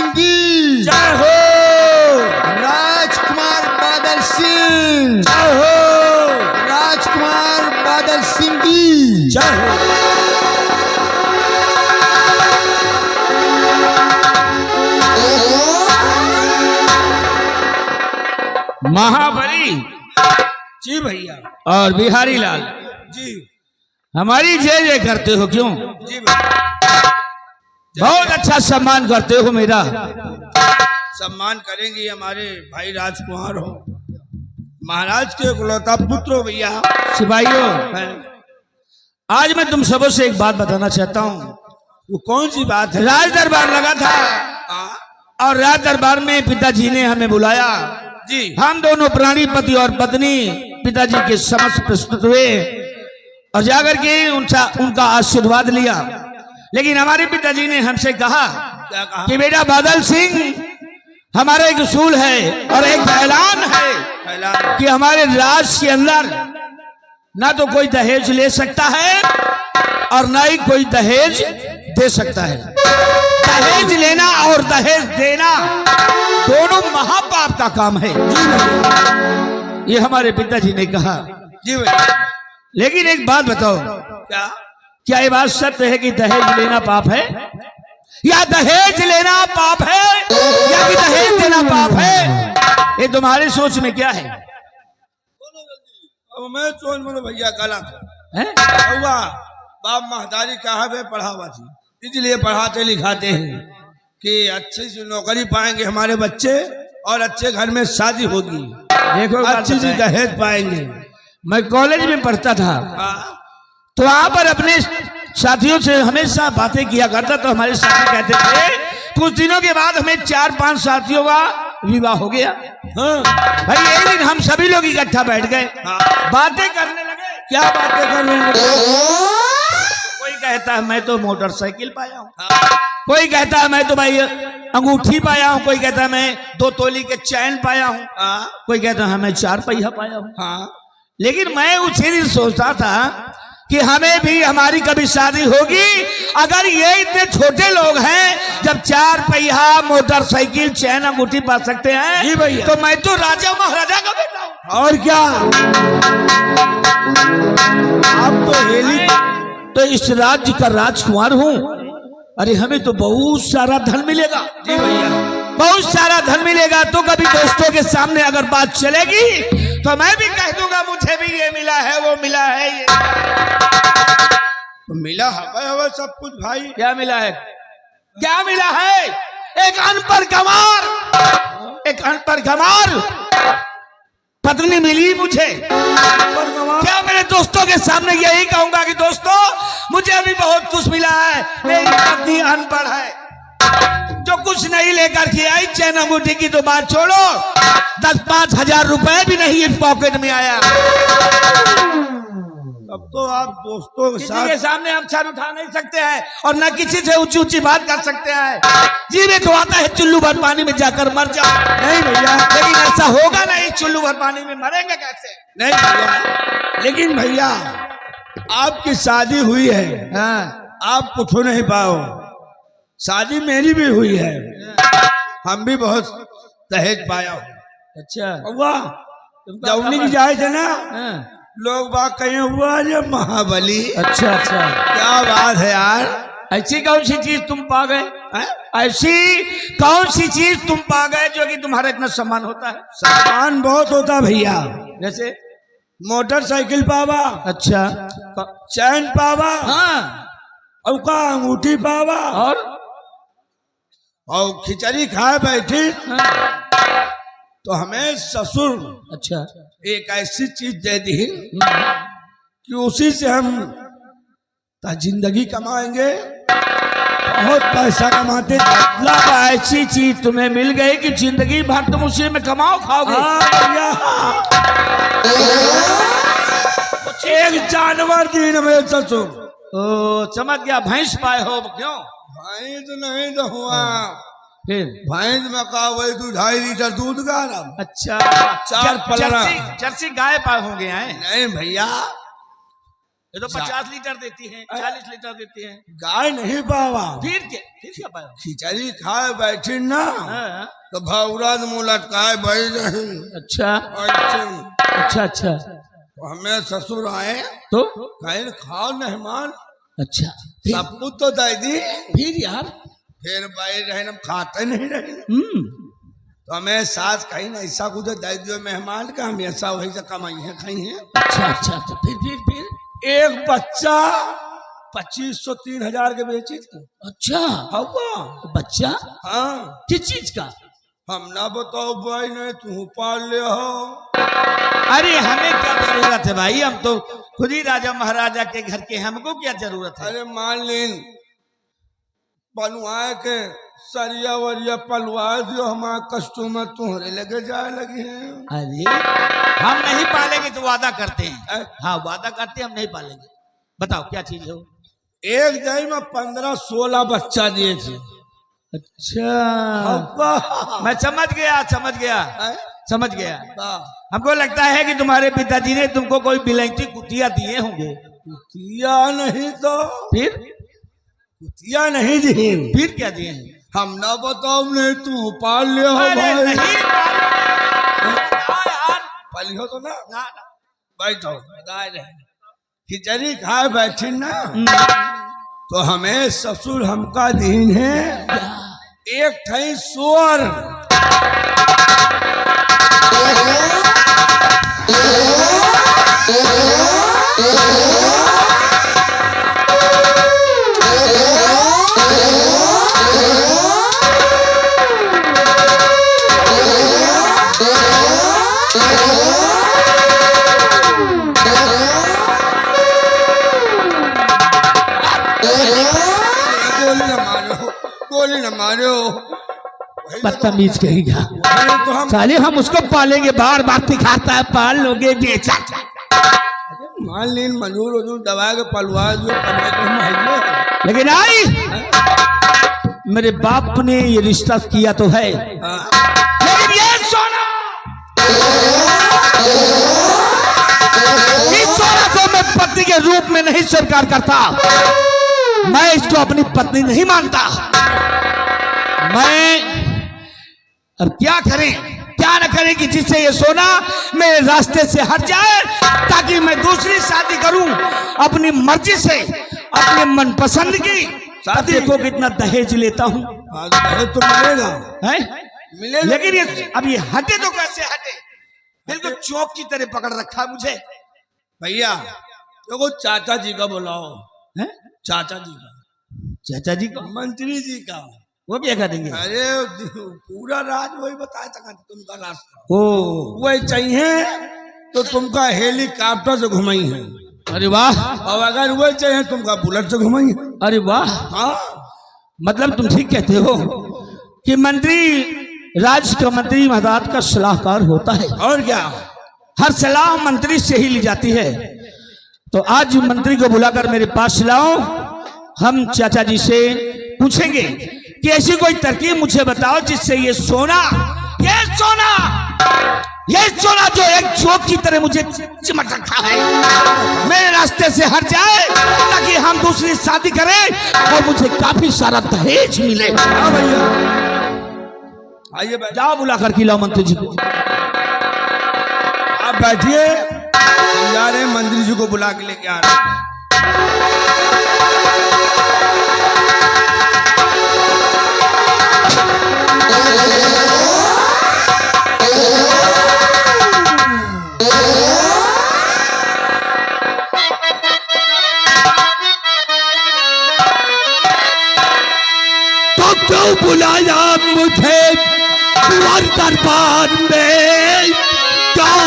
सिंह की जय हो। राजकुमार बादल सिंह जय हो। राजकुमार बादल सिंह की जय हो। महाबली जी भैया। और बिहारी लाल जी हमारी जय जय करते हो क्यों? जी भैया। बहुत अच्छा सम्मान करते हो मेरा। सम्मान करेंगे हमारे भाई राजकुमार हो, महाराज के इकलौता पुत्र हो भैया। सिपाहियों, आज मैं तुम सबों से एक बात बताना चाहता हूँ। वो कौन सी बात है? राज दरबार लगा था और राज दरबार में पिताजी ने हमें बुलाया। जी हम दोनों प्राणी पति और पत्नी पिताजी के समक्ष प्रस्तुत हुए और जाकर के उनका आशीर्वाद लिया। लेकिन हमारे पिताजी ने हमसे कहा क्या कहा? कि बेटा बादल सिंह, हमारा एक उसूल है और एक ऐलान है ऐलान। कि हमारे राज के अंदर ना तो कोई दहेज ले सकता है और ना ही कोई दहेज दे सकता है। दहेज लेना और दहेज देना दोनों महापाप का काम है। ये हमारे पिताजी ने कहा। जी भैया। लेकिन एक बात बताओ, क्या ये बात सत्य है कि दहेज लेना पाप है, या दहेज लेना पाप है, या कि दहेज देना पाप है? ये तुम्हारी सोच में क्या है? अब मैं सोच मतलब भैया गलत हैं? हुआ। बाप महतारी कहावे पढ़ावा थी, इसलिए पढ़ाते लिखाते हैं कि अच्छी सी नौकरी पाएंगे हमारे बच्चे और अच्छे घर में शादी होगी, देखो अच्छी सी दहेज पाएंगे। मैं कॉलेज में पढ़ता था तो वहां पर अपने साथियों से हमेशा बातें किया करता। तो हमारे साथी कहते थे, कुछ दिनों के बाद हमें 4-5 साथियों का विवाह हो गया। भाई एक दिन हम सभी लोग इकट्ठा बैठ गए, बातें करने लगे। क्या बातें करने लगे? कोई कहता है मैं तो मोटरसाइकिल पाया हूँ, कोई कहता है मैं तो भाई अंगूठी पाया हूँ, कोई कहता है मैं 2 तोली के चैन पाया हूँ, कोई कहता है मैं 4 पहिया पाया हूँ। लेकिन मैं उसी दिन सोचता था कि हमें भी हमारी कभी शादी होगी। अगर ये इतने छोटे लोग हैं, जब 4 पहिया मोटरसाइकिल चैन अंगूठी पा सकते हैं, तो मैं तो राजा महाराजा का बेटा हूँ। और क्या? आप तो हेली तो इस राज्य का राजकुमार हूँ। अरे हमें तो बहुत सारा धन मिलेगा। जी भैया। बहुत सारा धन मिलेगा। तो कभी दोस्तों के सामने अगर बात चलेगी तो मैं भी कह दूंगा मुझे भी ये मिला है, वो मिला है, ये तो मिला है सब कुछ भाई। क्या मिला है? क्या मिला है? एक अनपढ़ गंवार, एक अनपढ़ गंवार पत्नी मिली मुझे। क्या मेरे दोस्तों के सामने यही कहूंगा कि दोस्तों मुझे अभी बहुत कुछ मिला है, मेरी पत्नी अनपढ़ है, जो कुछ नहीं लेकर के आई। चैन अंगूठी की तो बात छोड़ो, 10-5 हजार रुपए भी नहीं इस पॉकेट में आया। अब तो आप दोस्तों के किसी के सामने हम सर उठा नहीं सकते हैं और न किसी से ऊंची ऊंची बात कर सकते हैं। जी में तो आता है चुल्लू भर पानी में जाकर मर जाओ। नहीं भैया, लेकिन ऐसा होगा नहीं, चुल्लू भर पानी में मरेंगे कैसे? नहीं भैया। लेकिन भैया आपकी शादी हुई है, आप कुछ नहीं पाओ। शादी मेरी भी हुई है, हम भी बहुत दहेज पाया हूँ। अच्छा हुआ जौनी की जाए थे ना, लोग बात कहे हुआ ये महाबली। अच्छा अच्छा, क्या बात है यार। ऐसी कौन सी चीज तुम पा गए? ऐसी कौन सी चीज तुम पा गए जो कि तुम्हारा इतना सम्मान होता है? सम्मान बहुत होता भैया। जैसे मोटरसाइकिल पावा। अच्छा, चैन पावा। हाँ, और का अंगूठी पावा। और खिचड़ी खाए बैठी। तो हमें ससुर अच्छा एक ऐसी चीज दे दी कि उसी से हम जिंदगी कमाएंगे, बहुत पैसा कमाते। मतलब ऐसी चीज तुम्हें मिल गई कि जिंदगी भर तुम उसी में कमाओ खाओगे। एक जानवर दिन में ससुर। ओ समझ गया, भैंस पाए हो। क्यों? भैंस नहीं तो हुआ, फिर भैंस में का वही 2-2.5 लीटर दूध का। अच्छा, 4 पलड़ा। जर्सी गाय पाए होंगे हैं? नहीं भैया, ये तो 50 लीटर देती है, 40 लीटर देती है। गाय नहीं पावा, फिर क्या पाया? खिचड़ी खाए बैठी ना हाँ। तो भौरा मुँह लटकाए बैठ रही। अच्छा अच्छा अच्छा। तो हमें ससुर आए तो कहीं खाओ मेहमान, अच्छा सब कुछ तो दे दी, फिर यार फिर बैठ रहे हम खाते नहीं रहे। तो हमें सास कहीं ना ऐसा कुछ दे दियो मेहमान का, हम ऐसा वही से कमाई है खाई है। अच्छा। तो फिर एक बच्चा 2500-3000 के बेची थी। अच्छा हवा बच्चा? हाँ। किस चीज का? हम ना बताओ भाई, नहीं तू पाल ले हो। अरे हमें क्या जरूरत है भाई, हम तो खुद ही राजा महाराजा के घर के, हमको क्या जरूरत है? अरे मान लीन पलवाए के सरिया वरिया पलवा दियो, हमारा कस्टमर तुम्हारे लगे जाए लगे हैं। अरे हम नहीं पालेंगे तो वादा करते हैं। अ- हाँ वादा करते हैं, हम नहीं पालेंगे। बताओ क्या चीज है वो? एक दिन में 15-16 बच्चा दिए थे। अच्छा हवा। मैं समझ गया हैं? समझ गया। हाँ। हमको लगता है कि तुम्हारे पिताजी ने तुमको कोई बिलैती कुतिया दिए होंगे। कुतिया नहीं तो फिर कुतिया नहीं दी, फिर क्या दिए हैं? हम ना बताओ, नहीं तू पाल ले हो अरे भाई। नहीं यार, पाली हो तो ना ना। बैठो बताए रहे। खिचड़ी खाए बैठी ना तो हमें ससुर हमका दीन है एक ठई सुअर। गोली न मारो बदतमीज कहेगा। तो हम साले हम उसको पालेंगे, बार बार दिखाता है पाल लोगे बेचा। मान लीन मजूर वजूर दबा के पलवा जो कमाई तो हम आइए। लेकिन आई मेरे बाप ने ये रिश्ता किया तो है, लेकिन ये सोना, इस सोना को मैं पत्नी के रूप में नहीं स्वीकार करता। मैं इसको अपनी पत्नी नहीं मानता। मैं अब क्या करें क्या न करें कि जिससे ये सोना मेरे रास्ते से हट जाए, ताकि मैं दूसरी शादी करूं अपनी मर्जी से, अपने मनपसंद की। देखो कितना दहेज लेता हूं। दहेज तो मिलेगा, है मिलेगा। लेकिन ये अब ये हटे तो कैसे हटे? बिल्कुल चौक की तरह पकड़ रखा मुझे। भैया देखो चाचा जी का बुलाओ। है चाचा जी का, चाचा जी को? मंत्री जी का। वो क्या करेंगे? अरे पूरा राज वही बताया था तुमका रास्ता। ओ वही चाहिए तो तुमका हेलीकॉप्टर से घुमाई है। अरे वाह। और अगर वही चाहिए तुमका बुलेट से घुमाई है। अरे वाह, हाँ मतलब तुम ठीक कहते हो कि मंत्री, राज्य का मंत्री महाराज का सलाहकार होता है, और क्या, हर सलाह मंत्री से ही ली जाती है। तो आज मंत्री को बुलाकर मेरे पास लाओ, हम चाचा जी से पूछेंगे कि ऐसी कोई तरकीब मुझे बताओ जिससे ये सोना जो एक जोक की तरह मुझे चिमट रखा है, मेरे रास्ते से हट जाए, ताकि हम दूसरी शादी करें और मुझे काफी सारा दहेज मिले। हाँ भैया आइए बैठ। जाओ बुला कर खिलाओ मंत्री जी को। आप बैठिए, हम जा रहे हैं मंत्री जी को बुला के लेके आ रहे हैं। क्यों बुलाया मुझे कुंवर दरबार में, क्यों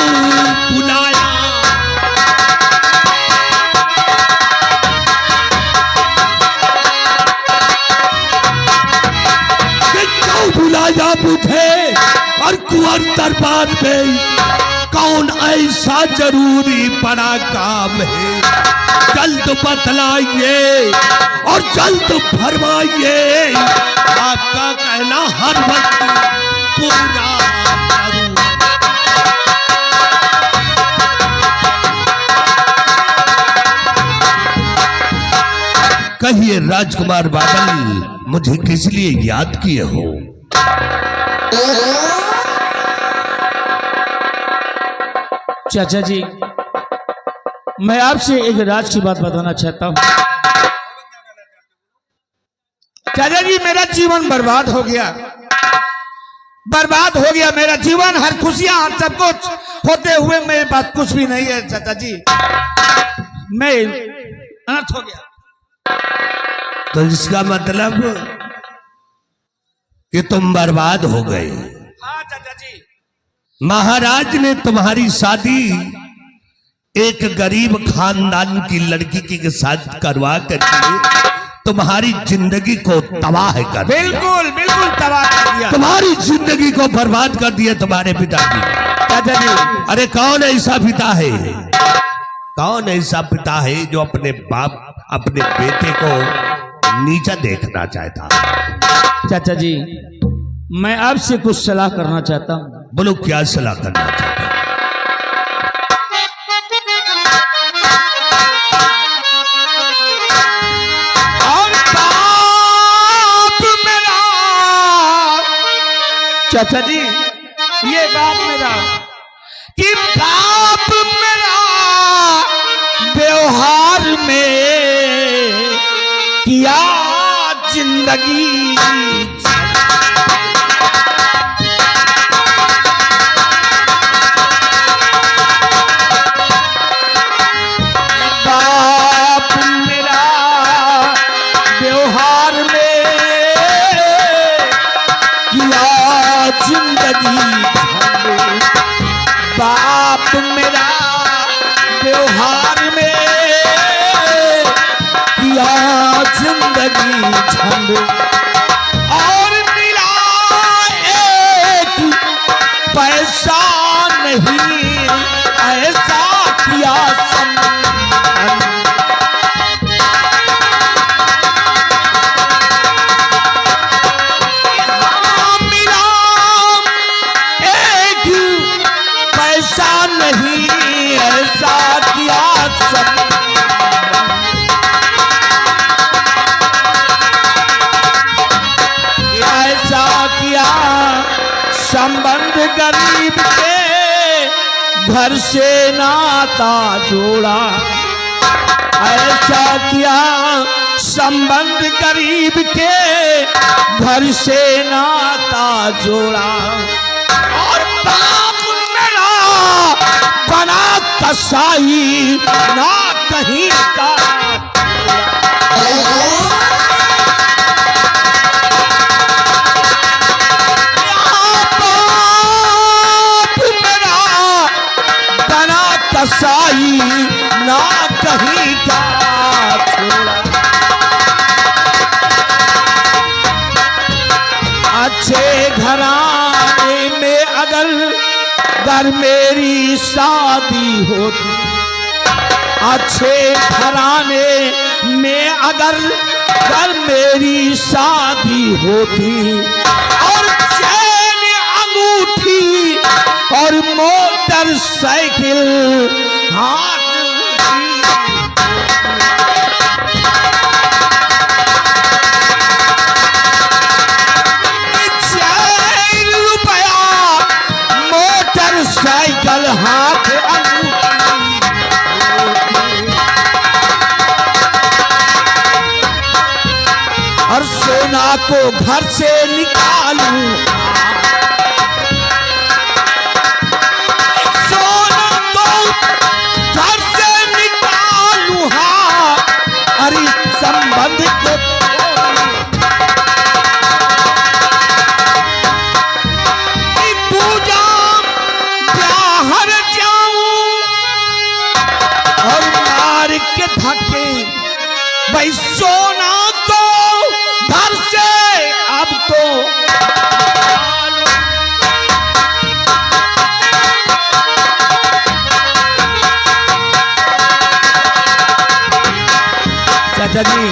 बुलाया? क्यों बुलाया मुझे और कुंवर दरबार में? कौन ऐसा जरूरी बड़ा काम है? जल्द बतलाइए और जल्द फरमाइए, आपका कहना हर वक्त पूरा करूं। कहिए राजकुमार बादल, मुझे किस लिए याद किए हो? चाचा जी, मैं आपसे एक राज की बात बताना चाहता हूं। चाचा जी, मेरा जीवन बर्बाद हो गया, बर्बाद हो गया मेरा जीवन। हर खुशियां, हर सब कुछ होते हुए मेरे पास कुछ भी नहीं है चाचा जी। मैं अनर्थ हो गया। तो इसका मतलब कि तुम बर्बाद हो गए। हाँ चाचा जी। महाराज ने तुम्हारी शादी एक गरीब खानदान की लड़की के साथ करवा करके तुम्हारी जिंदगी को तबाह कर दिया। बिल्कुल बिल्कुल तबाह कर दिया। तुम्हारी जिंदगी को बर्बाद कर दिया तुम्हारे पिताजी। चाचा जी, अरे कौन ऐसा पिता है, कौन ऐसा पिता है जो अपने बाप, अपने बेटे को नीचा देखना चाहता? चाचा जी, मैं आपसे कुछ सलाह करना चाहता हूं। बोलो, क्या सलाह करना चाहते हो? और बाप मेरा, चाचा जी, ये बाप मेरा, कि बाप मेरा व्यवहार में किया जिंदगी। बाप मेरा व्यवहार में किया जिंदगी। बाप मेरा व्यवहार में किया जिंदगी झंड। और मिला एक पैसा नहीं, ऐसा किया मिला एक पैसा नहीं, ऐसा किया सब। ऐसा किया संबंध गरीब के घर से नाता जोड़ा। ऐसा किया संबंध गरीब के घर से नाता जोड़ा। और बाप मेरा बना कसाई, ना कहीं का। बाप मेरा बना कसाई, ना कहीं का छोड़ा। अच्छे घराने में अगर मेरी शादी होती, अच्छे घराने में अगर मेरी शादी होती, और चैन अंगूठी और मोटरसाइकिल हाथ साइकिल हाथ और सोना को घर से निकालूं, सोना को घर से निकालूं। हाँ, अरे संबंध को के धक्के भाई सोना को घर से अब तो चाचा जी,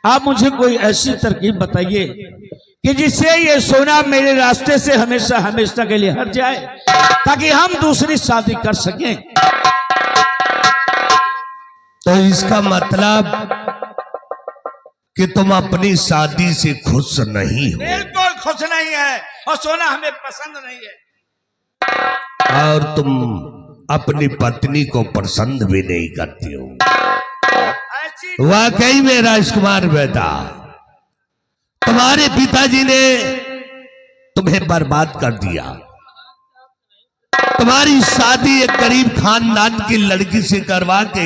आप मुझे कोई ऐसी तरकीब बताइए कि जिससे ये सोना मेरे रास्ते से हमेशा हमेशा के लिए हट जाए, ताकि हम दूसरी शादी कर सकें। तो इसका मतलब कि तुम अपनी शादी से खुश नहीं हो बिल्कुल खुश नहीं है और सोना हमें पसंद नहीं है। और तुम अपनी पत्नी को पसंद भी नहीं करती हो। ऐसी वाकई में राजकुमार बेटा, तुम्हारे पिताजी ने तुम्हें बर्बाद कर दिया। तुम्हारी शादी एक गरीब खानदान की लड़की से करवा के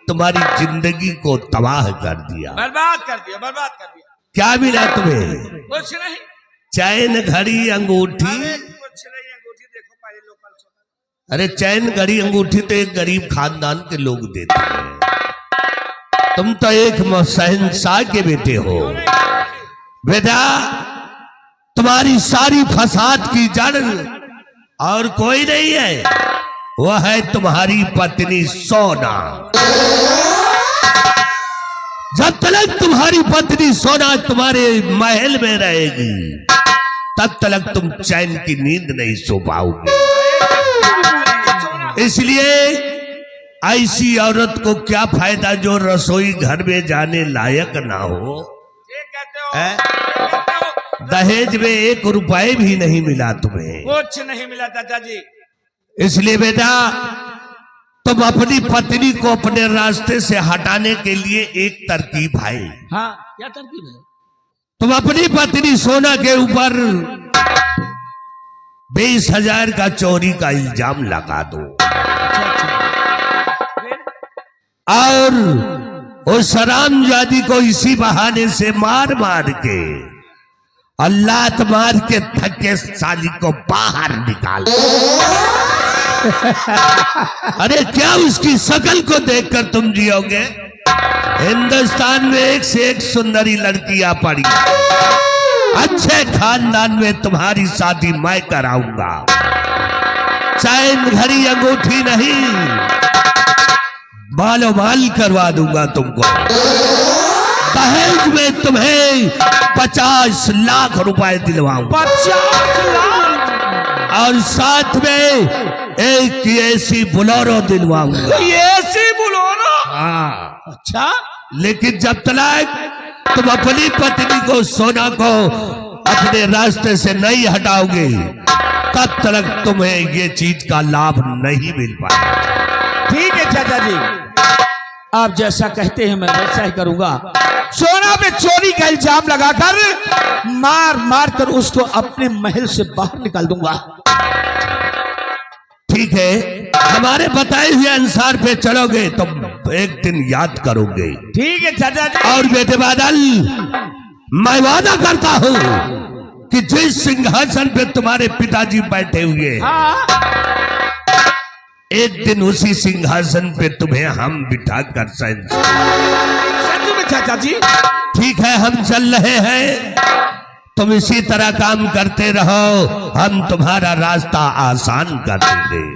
तुम्हारी जिंदगी को तबाह कर दिया। बर्बाद कर दिया, बर्बाद कर दिया। क्या मिला तुम्हें? कुछ नहीं, चैन, घड़ी, अंगूठी। कुछ नहीं। अंगूठी देखो पहले लोकल सोना। अरे चैन, घड़ी, अंगूठी तो एक गरीब खानदान के लोग देते हैं। तुम तो एक शहंशाह के बेटे हो। बेटा, तुम्हारी सारी फसाद की जड़ और कोई नहीं है, वह है तुम्हारी पत्नी सोना। जब तक तुम्हारी पत्नी सोना तुम्हारे महल में रहेगी, तब तक तुम चैन की नींद नहीं सो पाओगे। इसलिए ऐसी औरत को क्या फायदा जो रसोई घर में जाने लायक ना हो। ये कहते हो, ये कहते हो। दहेज में 1 रुपए भी नहीं मिला तुम्हें। कुछ नहीं मिला चाचा जी। इसलिए बेटा, तुम अपनी पत्नी को अपने रास्ते से हटाने के लिए एक तरकीब है। हाँ, क्या तरकीब है? तुम अपनी पत्नी सोना के ऊपर 20,000 का चोरी का इल्जाम लगा दो और उस हरामजादी को इसी बहाने से मार मार के, अल्लाह मार के थके साली को बाहर निकाल। अरे क्या उसकी शकल को देखकर तुम जियोगे? हिंदुस्तान में एक से एक सुंदरी लड़कियां पड़ी, अच्छे खानदान में तुम्हारी शादी मैं कराऊंगा। चैन, घड़ी, अंगूठी नहीं, मालो माल करवा दूंगा तुमको। दहेज में तुम्हें 50 लाख रुपए दिलवाऊंगा। 50 लाख और साथ में एक ऐसी बोलेरो दिलवाऊंगा। ऐसी बोलेरो? हाँ। अच्छा, लेकिन जब तक तुम अपनी पत्नी को, सोना को अपने रास्ते से नहीं हटाओगे, तब तक तुम्हें ये चीज का लाभ नहीं मिल पाएगा। ठीक है चाचा जी, आप जैसा कहते हैं मैं वैसा ही करूंगा। सोना पे चोरी का इल्जाम लगाकर मार मार कर उसको अपने महल से बाहर निकाल दूंगा। ठीक है, हमारे बताए हुए अनुसार पे चलोगे तो एक दिन याद करोगे। ठीक है चाचा जी। और बेटे बादल, मैं वादा करता हूं कि जिस सिंहासन पे तुम्हारे पिताजी बैठे हुए हैं, हाँ, एक दिन उसी सिंहासन पे तुम्हें हम बिठा कर सच में चाचा जी? ठीक है, हम चल रहे हैं, तुम इसी तरह काम करते रहो, हम तुम्हारा रास्ता आसान कर देंगे।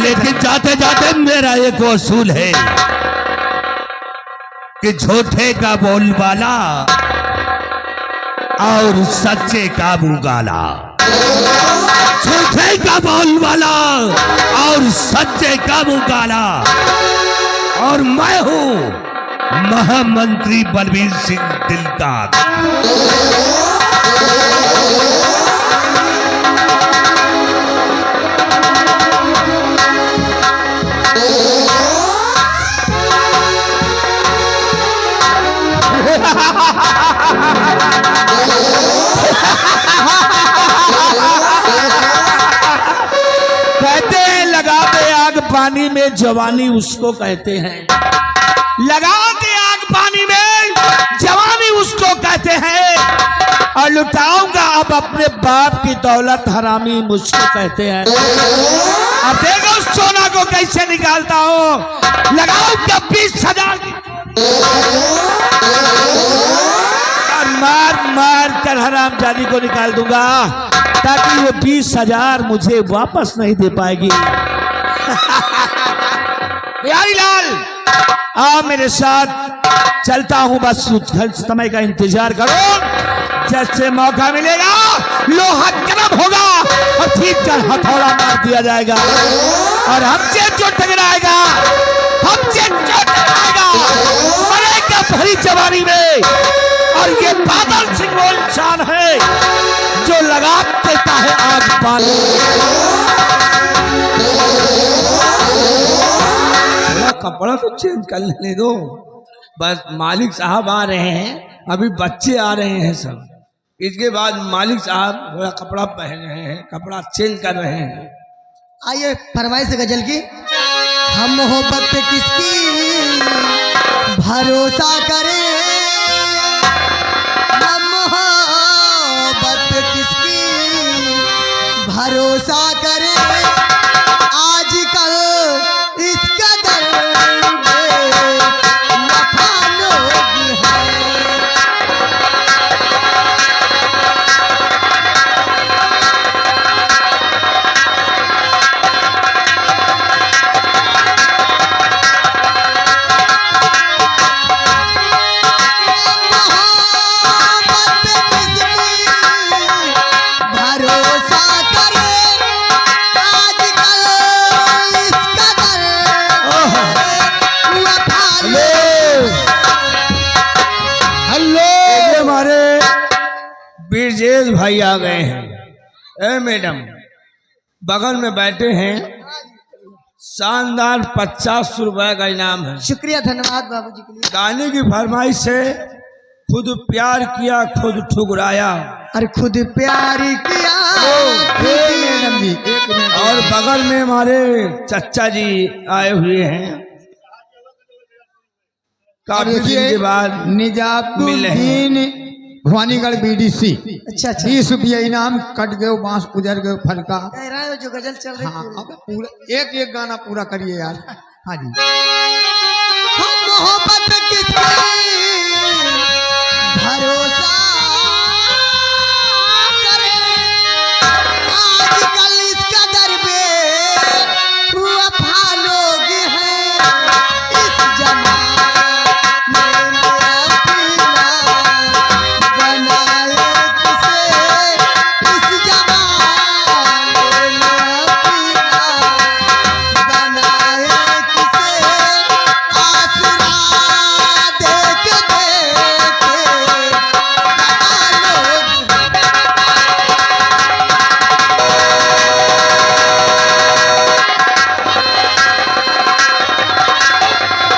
लेकिन जाते जाते मेरा एक उसूल है कि झूठे का बोलबाला और सच्चे का मुगाला। झूठे का बोलबाला और सच्चे का मुगाला। और मैं हूं महामंत्री बलबीर सिंह दिलदार। कहते हैं लगा दे आग पानी में, जवानी उसको कहते हैं। लगा दे आग पानी में, जवानी उसको कहते हैं। और लुटाऊंगा अब अपने बाप की दौलत, हरामी मुझको कहते हैं। अब देखो उस सोना को कैसे निकालता हूं। लगाऊंगा 20,000 और मार मार कर हरामजादी को निकाल दूंगा, ताकि वो 20,000 मुझे वापस नहीं दे पाएगी। बिहारी लाल, आओ मेरे साथ, चलता हूं, बस समय का इंतजार करो। जैसे मौका मिलेगा लोहा गर्म होगा और ठीक कर हथौड़ा मार दिया जाएगा। और हमसे जो टकराएगा, हमसे जो टकराएगा, मरेगा भरी जवानी में। और ये बादल सिंह वो इंसान है जो लगा देता है आग पानी। कपड़ा तो चेंज कर लेने दो, बस मालिक साहब आ रहे हैं, अभी बच्चे आ रहे हैं सब, इसके बाद मालिक साहब थोड़ा कपड़ा पहन रहे हैं, कपड़ा चेंज कर रहे हैं। आइए फरमाइश गजल की। हम मोहब्बत किसकी भरोसा करें, हम मोहब्बत किसकी भरोसा करें, आजकल इसका दर्द वफा लोग हैं। ब्रिजेश भाई आ गए हैं। ए मैडम बगल में बैठे हैं, शानदार 50 रुपए का इनाम है। शुक्रिया, धन्यवाद बाबूजी के लिए। गाने की फरमाइश से खुद प्यार किया खुद ठुकराया, अरे खुद प्यार किया। मैडम जी एक मिनट। और बगल में हमारे चचा जी आए हुए हैं, काफी दिन के बाद मिले हैं। निजामुद्दीन भवानीगढ़ बीडीसी। अच्छा 20 रुपया इनाम, कट गए बांस गुजर गए फल का। कह रहा है जो गजल चल रही हाँ, है। अब पूरा एक एक गाना पूरा करिए यार। हाँ जी। हम मोहब्बत किसकी भरोसा